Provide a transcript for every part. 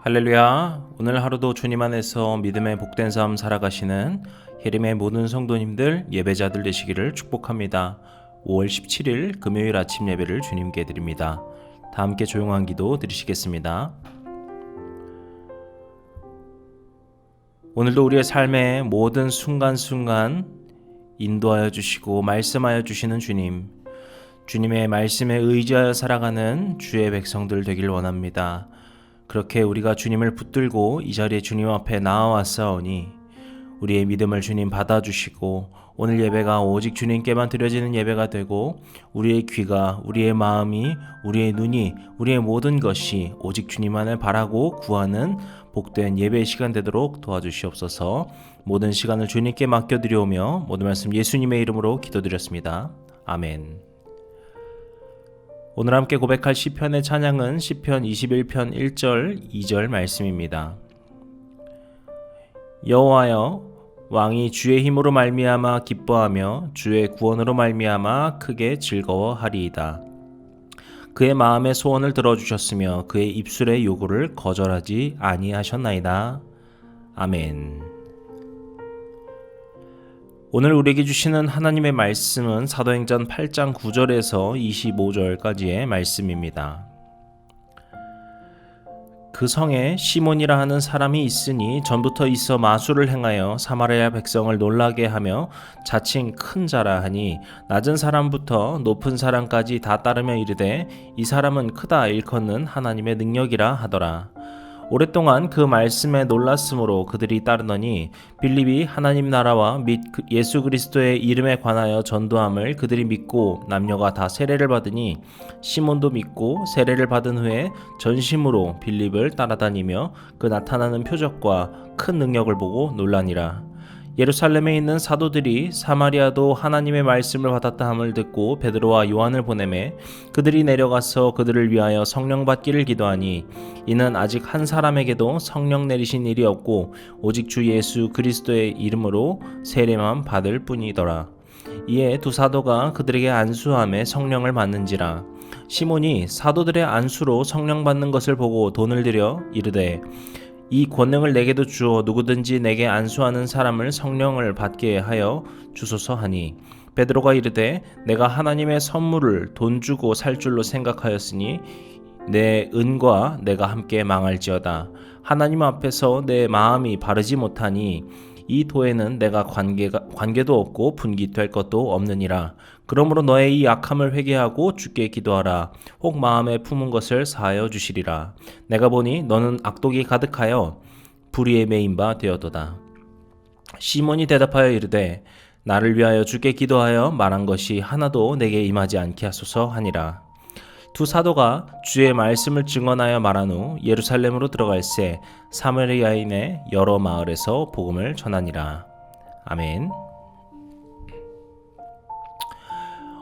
할렐루야. 오늘 하루도 주님 안에서 믿음의 복된 삶 살아가시는 예림의 모든 성도님들, 예배자들 되시기를 축복합니다. 5월 17일 금요일 아침 예배를 주님께 드립니다. 다 함께 조용한 기도 드리시겠습니다. 오늘도 우리의 삶의 모든 순간순간 인도하여 주시고 말씀하여 주시는 주님의 말씀에 의지하여 살아가는 주의 백성들 되길 원합니다. 그렇게 우리가 주님을 붙들고 이 자리에 주님 앞에 나아왔사오니 우리의 믿음을 주님 받아주시고 오늘 예배가 오직 주님께만 드려지는 예배가 되고 우리의 귀가, 우리의 마음이, 우리의 눈이, 우리의 모든 것이 오직 주님만을 바라고 구하는 복된 예배의 시간 되도록 도와주시옵소서. 모든 시간을 주님께 맡겨드려오며 모든 말씀 예수님의 이름으로 기도드렸습니다. 아멘. 오늘 함께 고백할 시편의 찬양은 시편 21편 1절 2절 말씀입니다. 여호와여, 왕이 주의 힘으로 말미암아 기뻐하며 주의 구원으로 말미암아 크게 즐거워하리이다. 그의 마음의 소원을 들어주셨으며 그의 입술의 요구를 거절하지 아니하셨나이다. 아멘. 오늘 우리에게 주시는 하나님의 말씀은 사도행전 8장 9절에서 25절까지의 말씀입니다. 그 성에 시몬이라 하는 사람이 있으니 전부터 있어 마술을 행하여 사마리아 백성을 놀라게 하며 자칭 큰 자라 하니 낮은 사람부터 높은 사람까지 다 따르며 이르되 이 사람은 크다 일컫는 하나님의 능력이라 하더라. 오랫동안 그 말씀에 놀랐으므로 그들이 따르더니 빌립이 하나님 나라와 및 예수 그리스도의 이름에 관하여 전도함을 그들이 믿고 남녀가 다 세례를 받으니 시몬도 믿고 세례를 받은 후에 전심으로 빌립을 따라다니며 그 나타나는 표적과 큰 능력을 보고 놀라니라. 예루살렘에 있는 사도들이 사마리아도 하나님의 말씀을 받았다 함을 듣고 베드로와 요한을 보내매 그들이 내려가서 그들을 위하여 성령 받기를 기도하니 이는 아직 한 사람에게도 성령 내리신 일이 없고 오직 주 예수 그리스도의 이름으로 세례만 받을 뿐이더라. 이에 두 사도가 그들에게 안수함에 성령을 받는지라. 시몬이 사도들의 안수로 성령 받는 것을 보고 돈을 들여 이르되 이 권능을 내게도 주어 누구든지 내게 안수하는 사람을 성령을 받게 하여 주소서 하니 베드로가 이르되 내가 하나님의 선물을 돈 주고 살 줄로 생각하였으니 내 은과 내가 함께 망할지어다. 하나님 앞에서 내 마음이 바르지 못하니 이 도에는 내가 관계도 없고 분깃될 것도 없느니라. 그러므로 너의 이 약함을 회개하고 주께 기도하라. 혹 마음에 품은 것을 사하여 주시리라. 내가 보니 너는 악독이 가득하여 불의에 매인 바 되었도다. 시몬이 대답하여 이르되 나를 위하여 주께 기도하여 말한 것이 하나도 내게 임하지 않게 하소서 하니라. 두 사도가 주의 말씀을 증언하여 말한 후 예루살렘으로 들어갈새 사마리아인의 여러 마을에서 복음을 전하니라. 아멘.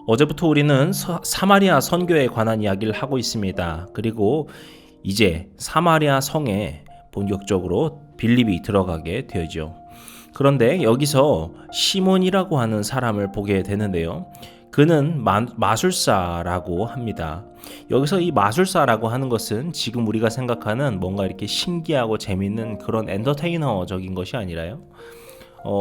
어제부터 우리는 사마리아 선교에 관한 이야기를 하고 있습니다. 그리고 이제 사마리아 성에 본격적으로 빌립이 들어가게 되죠. 그런데 여기서 시몬이라고 하는 사람을 보게 되는데요. 그는 마술사라고 합니다. 여기서 이 마술사라고 하는 것은 지금 우리가 생각하는 뭔가 이렇게 신기하고 재밌는 그런 엔터테이너적인 것이 아니라요.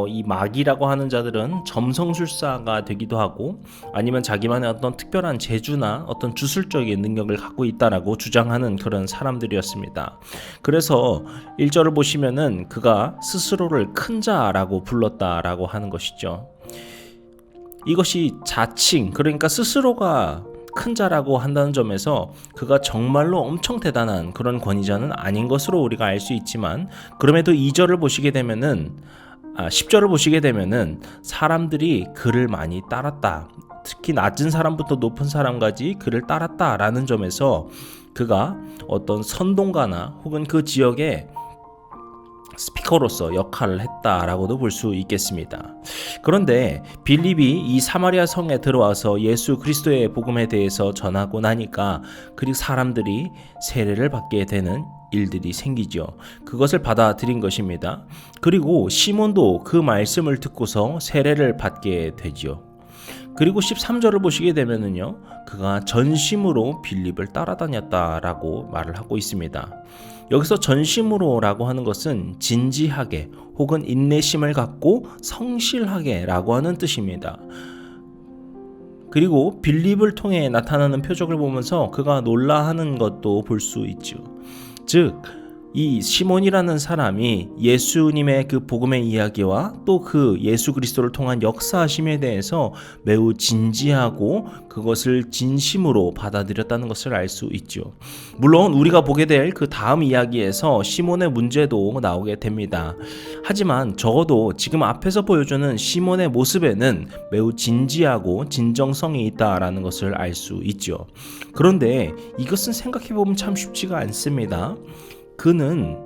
이 마귀라고 하는 자들은 점성술사가 되기도 하고 아니면 자기만의 어떤 특별한 재주나 어떤 주술적인 능력을 갖고 있다라고 주장하는 그런 사람들이었습니다. 그래서 1절을 보시면은 그가 스스로를 큰 자라고 불렀다라고 하는 것이죠. 이것이 자칭, 그러니까 스스로가 큰 자라고 한다는 점에서 그가 정말로 엄청 대단한 그런 권위자는 아닌 것으로 우리가 알 수 있지만 그럼에도 2절을 보시게 되면은 10절을 보시게 되면은 사람들이 그를 많이 따랐다. 특히 낮은 사람부터 높은 사람까지 그를 따랐다라는 점에서 그가 어떤 선동가나 혹은 그 지역에 스피커로서 역할을 했다라고도 볼 수 있겠습니다. 그런데 빌립이 이 사마리아 성에 들어와서 예수 그리스도의 복음에 대해서 전하고 나니까 그리고 사람들이 세례를 받게 되는 일들이 생기죠. 그것을 받아들인 것입니다. 그리고 시몬도 그 말씀을 듣고서 세례를 받게 되죠. 그리고 13절을 보시게 되면은요, 그가 전심으로 빌립을 따라다녔다라고 말을 하고 있습니다. 여기서 전심으로라고 하는 것은 진지하게 혹은 인내심을 갖고 성실하게라고 하는 뜻입니다. 그리고 빌립을 통해 나타나는 표적을 보면서 그가 놀라하는 것도 볼 수 있죠. 즉, 이 시몬이라는 사람이 예수님의 그 복음의 이야기와 또 그 예수 그리스도를 통한 역사하심에 대해서 매우 진지하고 그것을 진심으로 받아들였다는 것을 알 수 있죠. 물론 우리가 보게 될 그 다음 이야기에서 시몬의 문제도 나오게 됩니다. 하지만 적어도 지금 앞에서 보여주는 시몬의 모습에는 매우 진지하고 진정성이 있다라는 것을 알 수 있죠. 그런데 이것은 생각해보면 참 쉽지가 않습니다. 그는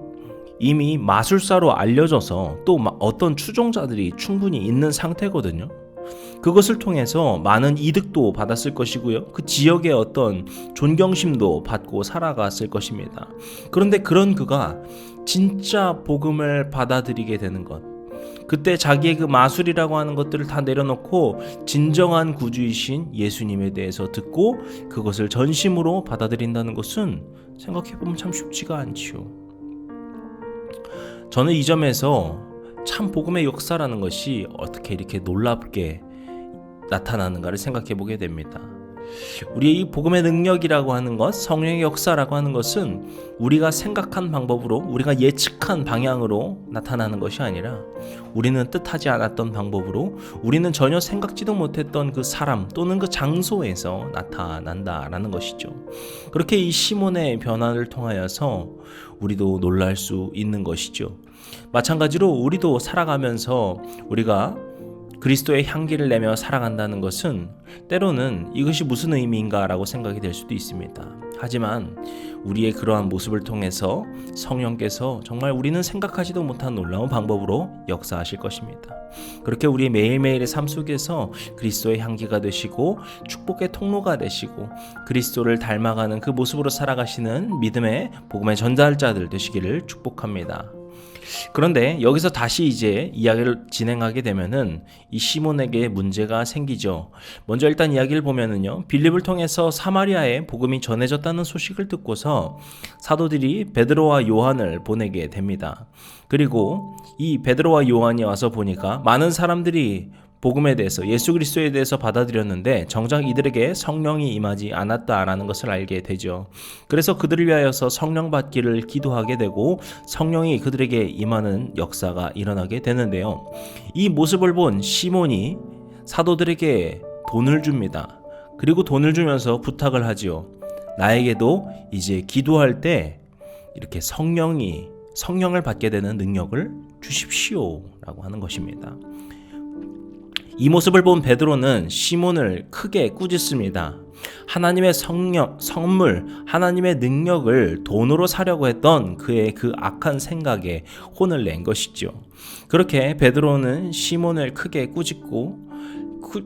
이미 마술사로 알려져서 또 어떤 추종자들이 충분히 있는 상태거든요. 그것을 통해서 많은 이득도 받았을 것이고요. 그 지역의 어떤 존경심도 받고 살아갔을 것입니다. 그런데 그런 그가 진짜 복음을 받아들이게 되는 것, 그때 자기의 그 마술이라고 하는 것들을 다 내려놓고 진정한 구주이신 예수님에 대해서 듣고 그것을 전심으로 받아들인다는 것은 생각해보면 참 쉽지가 않지요. 저는 이 점에서 참 복음의 역사라는 것이 어떻게 이렇게 놀랍게 나타나는가를 생각해보게 됩니다. 우리의 이 복음의 능력이라고 하는 것, 성령의 역사라고 하는 것은 우리가 생각한 방법으로, 우리가 예측한 방향으로 나타나는 것이 아니라 우리는 뜻하지 않았던 방법으로, 우리는 전혀 생각지도 못했던 그 사람 또는 그 장소에서 나타난다라는 것이죠. 그렇게 이 시몬의 변화를 통하여서 우리도 놀랄 수 있는 것이죠. 마찬가지로 우리도 살아가면서 우리가 그리스도의 향기를 내며 살아간다는 것은 때로는 이것이 무슨 의미인가라고 생각이 될 수도 있습니다. 하지만 우리의 그러한 모습을 통해서 성령께서 정말 우리는 생각하지도 못한 놀라운 방법으로 역사하실 것입니다. 그렇게 우리의 매일매일의 삶 속에서 그리스도의 향기가 되시고 축복의 통로가 되시고 그리스도를 닮아가는 그 모습으로 살아가시는 믿음의 복음의 전달자들 되시기를 축복합니다. 그런데 여기서 다시 이제 이야기를 진행하게 되면은 이 시몬에게 문제가 생기죠. 먼저 일단 이야기를 보면은요, 빌립을 통해서 사마리아에 복음이 전해졌다는 소식을 듣고서 사도들이 베드로와 요한을 보내게 됩니다. 그리고 이 베드로와 요한이 와서 보니까 많은 사람들이 복음에 대해서, 예수 그리스도에 대해서 받아들였는데 정작 이들에게 성령이 임하지 않았다라는 것을 알게 되죠. 그래서 그들을 위하여서 성령 받기를 기도하게 되고 성령이 그들에게 임하는 역사가 일어나게 되는데요. 이 모습을 본 시몬이 사도들에게 돈을 줍니다. 그리고 돈을 주면서 부탁을 하지요. 나에게도 이제 기도할 때 이렇게 성령을 받게 되는 능력을 주십시오 라고 하는 것입니다. 이 모습을 본 베드로는 시몬을 크게 꾸짖습니다. 하나님의 선물, 하나님의 능력을 돈으로 사려고 했던 그의 그 악한 생각에 혼을 낸 것이죠. 그렇게 베드로는 시몬을 크게 꾸짖고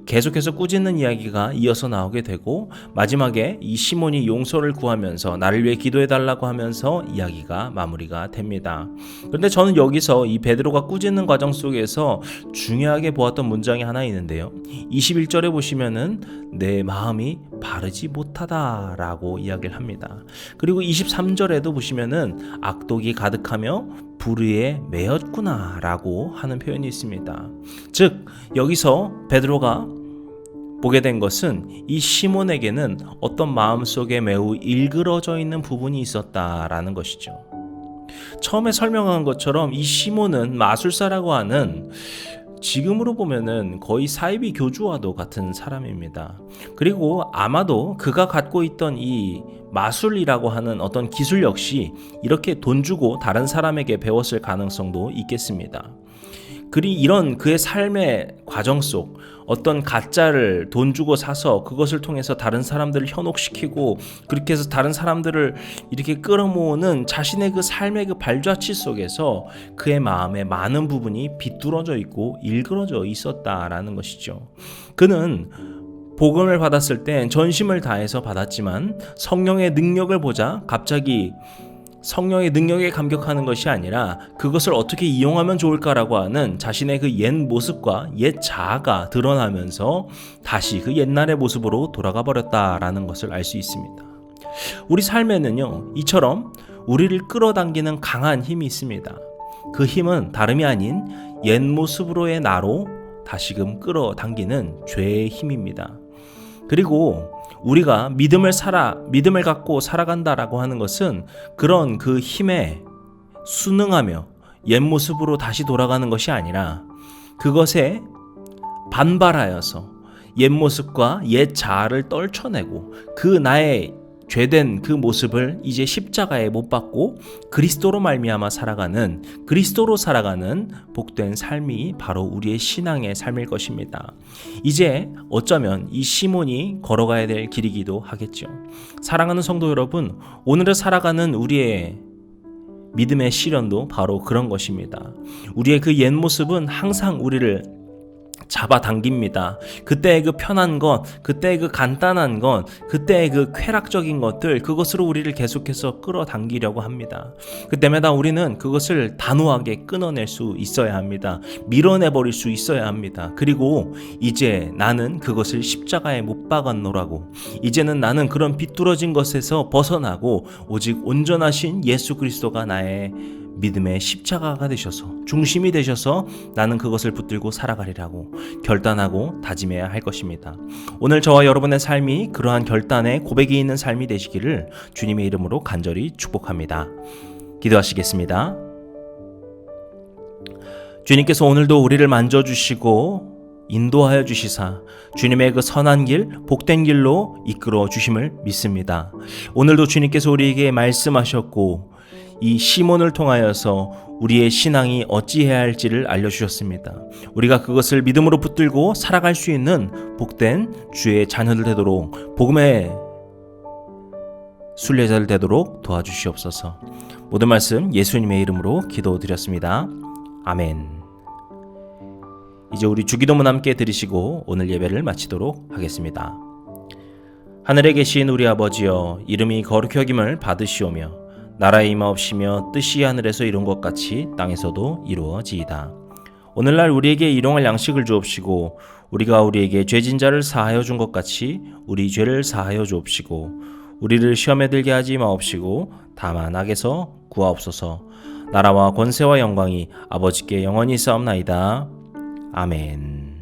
계속해서 꾸짖는 이야기가 이어서 나오게 되고 마지막에 이 시몬이 용서를 구하면서 나를 위해 기도해달라고 하면서 이야기가 마무리가 됩니다. 그런데 저는 여기서 이 베드로가 꾸짖는 과정 속에서 중요하게 보았던 문장이 하나 있는데요. 21절에 보시면은 내 마음이 바르지 못하다라고 이야기를 합니다. 그리고 23절에도 보시면은 악독이 가득하며 불의에 매였구나 라고 하는 표현이 있습니다. 즉 여기서 베드로가 보게 된 것은 이 시몬에게는 어떤 마음속에 매우 일그러져 있는 부분이 있었다라는 것이죠. 처음에 설명한 것처럼 이 시몬은 마술사라고 하는, 지금으로 보면은 거의 사이비 교주와도 같은 사람입니다. 그리고 아마도 그가 갖고 있던 이 마술이라고 하는 어떤 기술 역시 이렇게 돈 주고 다른 사람에게 배웠을 가능성도 있겠습니다. 이런 그의 삶의 과정 속 어떤 가짜를 돈 주고 사서 그것을 통해서 다른 사람들을 현혹시키고 그렇게 해서 다른 사람들을 이렇게 끌어모으는 자신의 그 삶의 그 발자취 속에서 그의 마음의 많은 부분이 비뚤어져 있고 일그러져 있었다라는 것이죠. 그는 복음을 받았을 땐 전심을 다해서 받았지만 성령의 능력을 보자 갑자기 성령의 능력에 감격하는 것이 아니라 그것을 어떻게 이용하면 좋을까라고 하는 자신의 그 옛 모습과 옛 자아가 드러나면서 다시 그 옛날의 모습으로 돌아가 버렸다라는 것을 알 수 있습니다. 우리 삶에는요, 이처럼 우리를 끌어당기는 강한 힘이 있습니다. 그 힘은 다름이 아닌 옛 모습으로의 나로 다시금 끌어당기는 죄의 힘입니다. 그리고 우리가 믿음을 갖고 살아간다라고 하는 것은 그런 그 힘에 순응하며 옛 모습으로 다시 돌아가는 것이 아니라 그것에 반발하여서 옛 모습과 옛 자아를 떨쳐내고 그 나의 죄된 그 모습을 이제 십자가에 못 박고 그리스도로 말미암아 살아가는, 그리스도로 살아가는 복된 삶이 바로 우리의 신앙의 삶일 것입니다. 이제 어쩌면 이 시몬이 걸어가야 될 길이기도 하겠죠. 사랑하는 성도 여러분, 오늘을 살아가는 우리의 믿음의 시련도 바로 그런 것입니다. 우리의 그 옛 모습은 항상 우리를 잡아당깁니다. 그때의 그 편한 것, 그때의 그 간단한 것, 그때의 그 쾌락적인 것들, 그것으로 우리를 계속해서 끌어당기려고 합니다. 그때마다 우리는 그것을 단호하게 끊어낼 수 있어야 합니다. 밀어내버릴 수 있어야 합니다. 그리고 이제 나는 그것을 십자가에 못 박았노라고, 이제는 나는 그런 비뚤어진 것에서 벗어나고 오직 온전하신 예수 그리스도가 나의 믿음의 십자가가 되셔서, 중심이 되셔서 나는 그것을 붙들고 살아가리라고 결단하고 다짐해야 할 것입니다. 오늘 저와 여러분의 삶이 그러한 결단의 고백이 있는 삶이 되시기를 주님의 이름으로 간절히 축복합니다. 기도하시겠습니다. 주님께서 오늘도 우리를 만져주시고 인도하여 주시사 주님의 그 선한 길, 복된 길로 이끌어 주심을 믿습니다. 오늘도 주님께서 우리에게 말씀하셨고 이 시몬을 통하여서 우리의 신앙이 어찌해야 할지를 알려주셨습니다. 우리가 그것을 믿음으로 붙들고 살아갈 수 있는 복된 주의 자녀들 되도록, 복음의 순례자들 되도록 도와주시옵소서. 모든 말씀 예수님의 이름으로 기도드렸습니다. 아멘. 이제 우리 주기도문 함께 드리시고 오늘 예배를 마치도록 하겠습니다. 하늘에 계신 우리 아버지여, 이름이 거룩히 여김을 받으시오며 나라의 임하옵시며 뜻이 하늘에서 이룬 것 같이 땅에서도 이루어지이다. 오늘날 우리에게 일용할 양식을 주옵시고 우리가 우리에게 죄진 자를 사하여 준 것 같이 우리 죄를 사하여 주옵시고 우리를 시험에 들게 하지 마옵시고 다만 악에서 구하옵소서. 나라와 권세와 영광이 아버지께 영원히 있사옵나이다. 아멘.